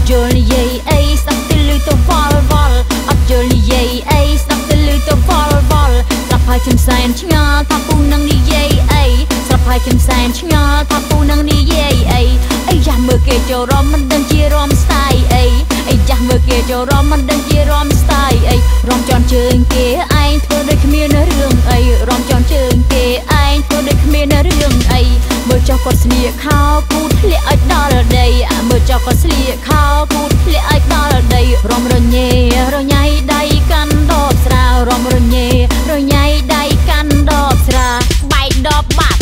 យល់និយាយអីស្ដាប់ទៅលឺទៅវល់វល់អត់យល់និយាយអីស្ដាប់ទៅលឺទៅវល់វល់ស្ដាប់ហើយខ្ញុំសែនឆ្ងល់ថាពូនឹងនិយាយអីស្ដាប់ហើយខ្ញុំសែនឆ្ងល់ថាពូនឹងនិយាយអីអីយ៉ាមើលគេចូលរំមិនដឹងជារំស្ទាយអីអីយ៉ាមើលគេចូលរំមិនដឹងជារំស្ទាយអីរំជន់ជើងគេឯងធ្វើដូចគ្មានរឿងអីរំជន់ជើងគេឯងធ្វើដូចគ្មានរឿងអីមើលចុះគាត់ស្លៀកខោពូធ្លាក់ឲ្យដល់ដីមើលចុះគាត់ស្លៀកខោពូធ្លាក់ឲ្យដល់ដីរំរញ៉េរញ៉ៃដៃកាន់ដបស្រារំរញ៉េរញ៉ៃដៃកាន់ដបស្រាបែកដបបាត់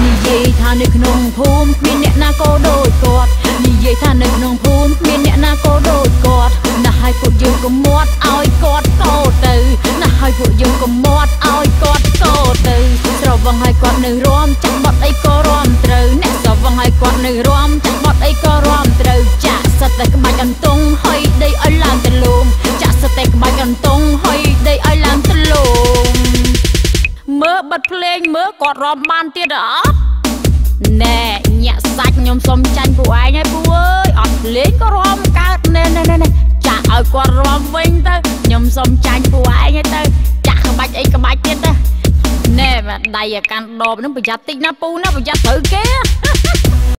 និយាយថានៅក្នុងភូមិគ្មានអ្នកណាក៏ដូចគាត់និយាយថានៅក្នុងភូមិគ្មានអ្នកណាក៏ដូចគាត់ណាស់ឲ្យពួកយើងកុំមាត់ឲ្យគាត់កោទៅណាស់ឲ្យពួកយើងកុំមាត់ឲ្យគាត់កោទៅស្រវឹងឲ្យគាត់នៅរំចាក់បត់អីក៏រំត្រូវអ្នកស្រវឹងឲ្យគាត់នៅរំចាក់បត់អីក៏រំត្រូវចាក់សិតតែក្បាច់កន្ទង់ហុយដីឲ្យឡើងទលំចាក់សិតតែក្បាច់កន្ទង់ហុយដីឲ្យឡើងទលំមើលបិទភ្លេងមើលគាត់រំបានទៀតអត់ណែញាក់សាច់ខ្ញុំសុំចាញ់ពួកឯងឲ្យពូអើយអត់លេងក៏រំកើតណែចាក់ឲ្យគាត់រំវិញទៅខ្ញុំសុំចាញ់ពួកឯងឲ្យទៅចាក់ក្បាច់អីក្បាច់ទៀតទៅណែដៃកាន់ដបនឹងប្រយ័ត្នតិចណាពូណាប្រយ័ត្នត្រូវគេ